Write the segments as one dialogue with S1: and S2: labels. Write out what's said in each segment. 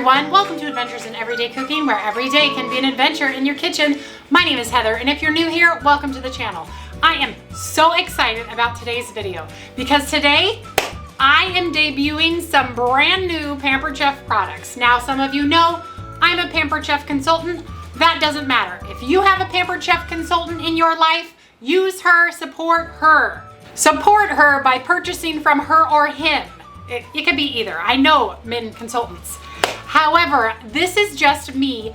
S1: everyone, welcome to Adventures in Everyday Cooking, where every day can be an adventure in your kitchen. My name is Heather, and if you're new here, welcome to the channel. I am so excited about today's video because today I am debuting some brand new Pampered Chef products. Now, some of you know I'm a Pampered Chef consultant. That doesn't matter. If you have a Pampered Chef consultant in your life, use her, support her. Support her by purchasing from her or him. It could be either. I know men consultants. However, this is just me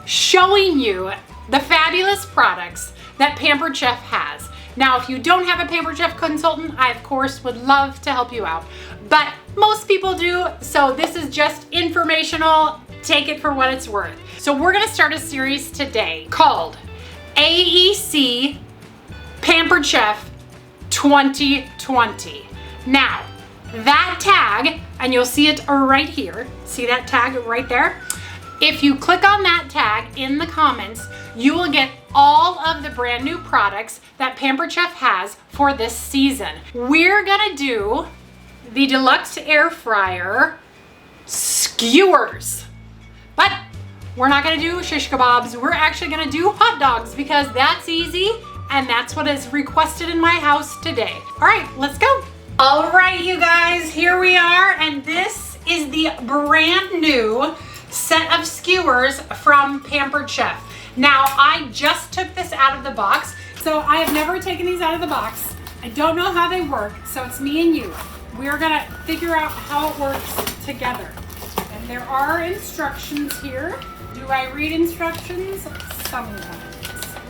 S1: showing you the fabulous products that Pampered Chef has. Now, if you don't have a Pampered Chef consultant, I of course would love to help you out. But most people do, so this is just informational. Take it for what it's worth. So we're gonna start a series today called AEC Pampered Chef 2020. Now, that tag, and you'll see it right here. See that tag right there? If you click on that tag in the comments, you will get all of the brand new products that Pampered Chef has for this season. We're gonna do the Deluxe Air Fryer Skewers. But we're not gonna do shish kebabs. We're actually gonna do hot dogs because that's easy and that's what is requested in my house today. All right, let's go. All right, you guys, here we are, and this is the brand new set of skewers from Pampered Chef. Now, I just took this out of the box, so I have never taken these out of the box. I don't know how they work, so it's me and you. We're gonna figure out how it works together. And there are instructions here. Do I read instructions? Sometimes.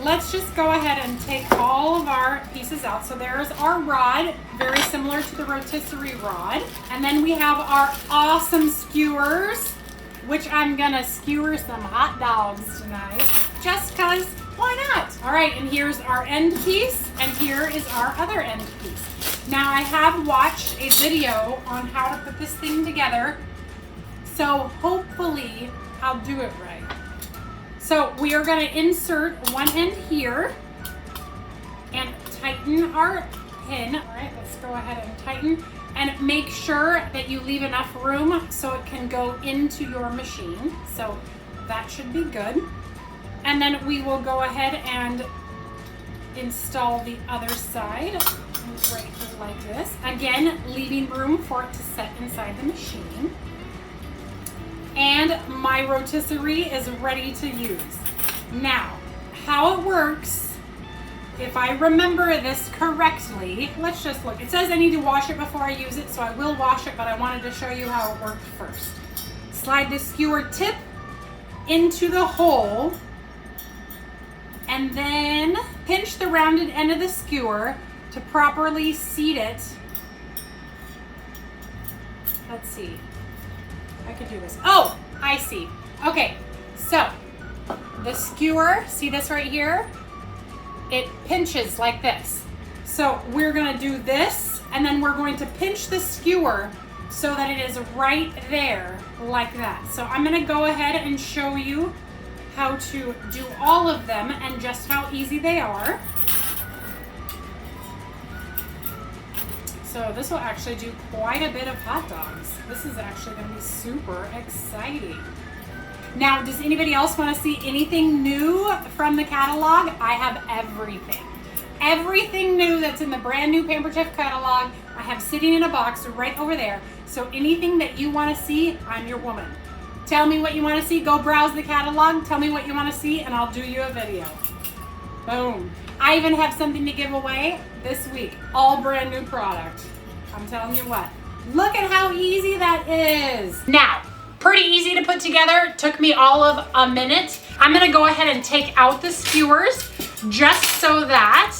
S1: Let's just go ahead and take all of our pieces out. So there's our rod, very similar to the rotisserie rod. And then we have our awesome skewers, which I'm gonna skewer some hot dogs tonight, just cause, why not? All right, and here's our end piece, and here is our other end piece. Now, I have watched a video on how to put this thing together, so hopefully I'll do it right. So we are going to insert one end here and tighten our pin. All right, let's go ahead and tighten and make sure that you leave enough room so it can go into your machine. So that should be good. And then we will go ahead and install the other side right here like this. Again, leaving room for it to set inside the machine. And my rotisserie is ready to use. Now, how it works, if I remember this correctly, let's just look. It says I need to wash it before I use it, so I will wash it, but I wanted to show you how it worked first. Slide the skewer tip into the hole, and then pinch the rounded end of the skewer to properly seat it. Let's see. I could do this. Oh, I see. Okay, so the skewer, see this right here? It pinches like this. So we're gonna do this, and then we're going to pinch the skewer so that it is right there like that. So I'm gonna go ahead and show you how to do all of them and just how easy they are. So this will actually do quite a bit of hot dogs. This is actually going to be super exciting. Now, does anybody else want to see anything new from the catalog? I have everything. Everything new that's in the brand new Pampered Chef catalog, I have sitting in a box right over there. So anything that you want to see, I'm your woman. Tell me what you want to see. Go browse the catalog. Tell me what you want to see, and I'll do you a video. Boom. I even have something to give away this week. All brand new product. I'm telling you what. Look at how easy that is. Now, pretty easy to put together. Took me all of a minute. I'm gonna go ahead and take out the skewers just so that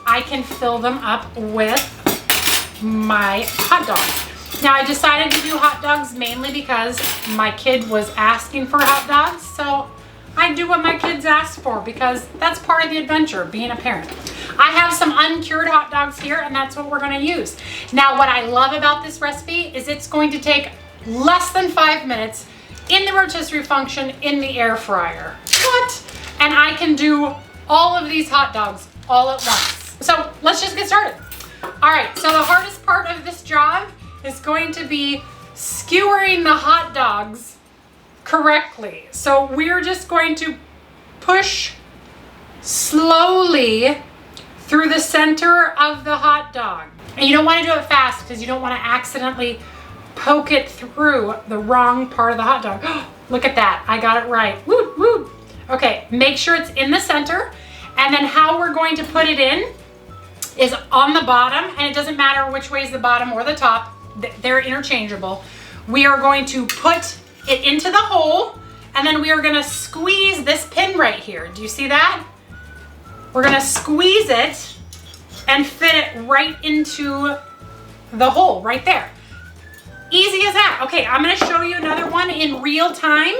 S1: I can fill them up with my hot dogs. Now, I decided to do hot dogs mainly because my kid was asking for hot dogs, so I do what my kids ask for because that's part of the adventure, being a parent. I have some uncured hot dogs here, and that's what we're gonna use. Now, what I love about this recipe is it's going to take less than 5 minutes in the rotisserie function in the air fryer. What? And I can do all of these hot dogs all at once. So let's just get started. All right, so the hardest part of this job is going to be skewering the hot dogs correctly. So we're just going to push slowly through the center of the hot dog. And you don't want to do it fast because you don't want to accidentally poke it through the wrong part of the hot dog. Look at that, I got it right. Woo, woo. Okay, make sure it's in the center. And then how we're going to put it in is on the bottom, and it doesn't matter which way is the bottom or the top, they're interchangeable. We are going to put it into the hole, and then we are gonna squeeze this pin right here. Do you see that? We're gonna squeeze it and fit it right into the hole right there. Easy as that. Okay, I'm gonna show you another one in real time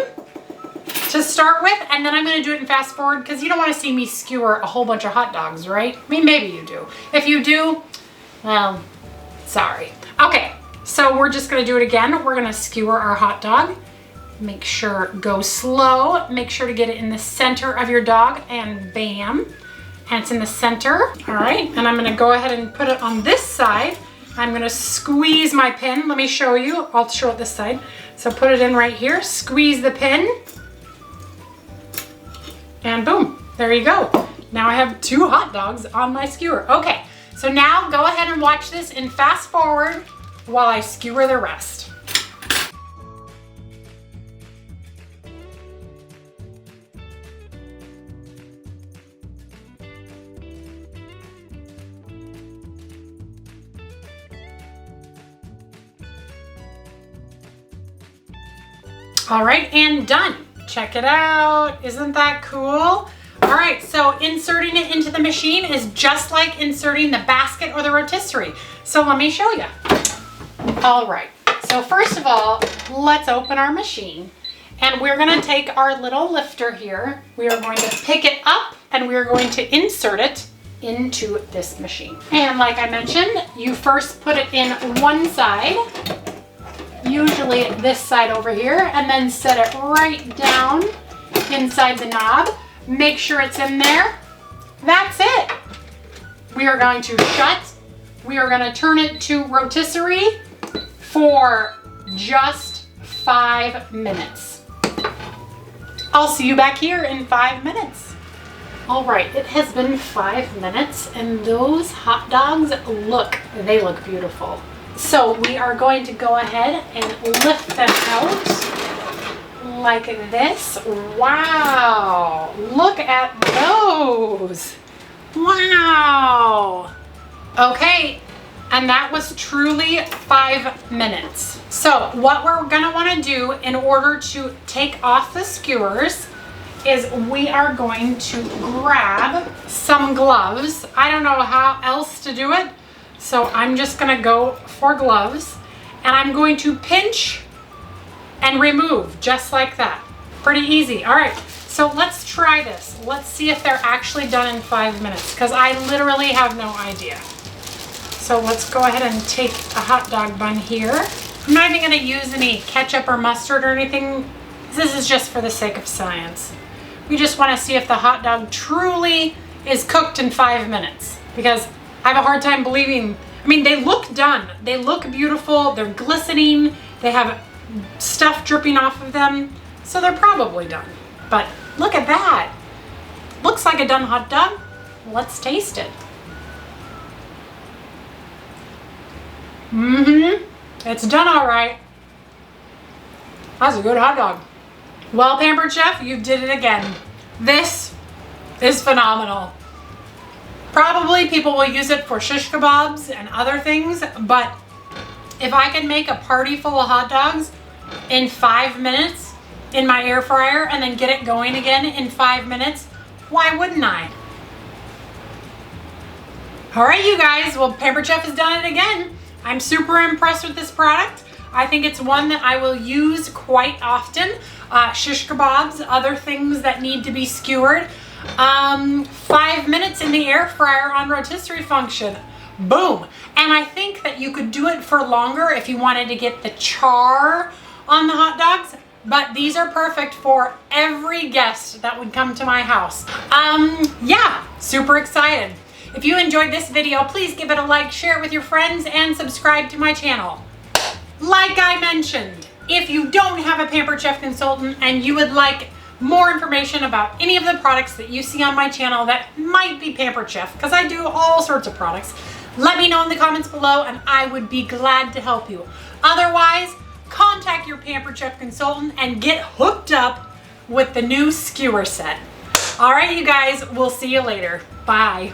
S1: to start with, and then I'm gonna do it in fast forward because you don't wanna see me skewer a whole bunch of hot dogs, right? I mean, maybe you do. If you do, well, sorry. Okay, so we're just gonna do it again. We're gonna skewer our hot dog. Make sure, go slow. Make sure to get it in the center of your dog, and bam. And it's in the center. All right, and I'm gonna go ahead and put it on this side. I'm gonna squeeze my pin. Let me show you. I'll show it this side. So put it in right here, squeeze the pin, and boom, there you go. Now I have 2 hot dogs on my skewer. Okay, so now go ahead and watch this in fast forward while I skewer the rest. All right, and done. Check it out. Isn't that cool? All right, so inserting it into the machine is just like inserting the basket or the rotisserie. So let me show you. All right, so first of all, let's open our machine. And we're gonna take our little lifter here. We are going to pick it up and we're going to insert it into this machine. And like I mentioned, you first put it in one side, usually this side over here, and then set it right down inside the knob. Make sure it's in there. That's it. We are going to shut. We are going to turn it to rotisserie for just 5 minutes. I'll see you back here in 5 minutes. All right, it has been 5 minutes and those hot dogs they look beautiful. So we are going to go ahead and lift them out like this. Wow, look at those. Wow. Okay, and that was truly 5 minutes. So what we're gonna wanna do in order to take off the skewers is we are going to grab some gloves. I don't know how else to do it, so I'm just gonna go for gloves, and I'm going to pinch and remove just like that. Pretty easy. All right, so let's try this. Let's see if they're actually done in 5 minutes, because I literally have no idea. So let's go ahead and take a hot dog bun here. I'm not even gonna use any ketchup or mustard or anything. This is just for the sake of science. We just wanna see if the hot dog truly is cooked in 5 minutes, because I have a hard time believing. I mean, they look done. They look beautiful. They're glistening. They have stuff dripping off of them. So they're probably done. But look at that. Looks like a done hot dog. Let's taste it. It's done all right. That's a good hot dog. Well, Pampered Chef, you did it again. This is phenomenal. Probably people will use it for shish kabobs and other things, but if I can make a party full of hot dogs in 5 minutes in my air fryer and then get it going again in 5 minutes, why wouldn't I? All right, you guys, well, Pampered Chef has done it again. I'm super impressed with this product. I think it's one that I will use quite often. Shish kebabs, other things that need to be skewered. 5 minutes in the air fryer on rotisserie function. Boom. And I think that you could do it for longer if you wanted to get the char on the hot dogs, but these are perfect for every guest that would come to my house. Yeah, super excited. If you enjoyed this video, please give it a like, share it with your friends, and subscribe to my channel. Like I mentioned, If you don't have a Pampered Chef consultant and you would like more information about any of the products that you see on my channel that might be Pampered Chef, because I do all sorts of products, let me know in the comments below and I would be glad to help you. Otherwise, contact your Pampered Chef consultant and get hooked up with the new skewer set. All right, you guys, we'll see you later. Bye.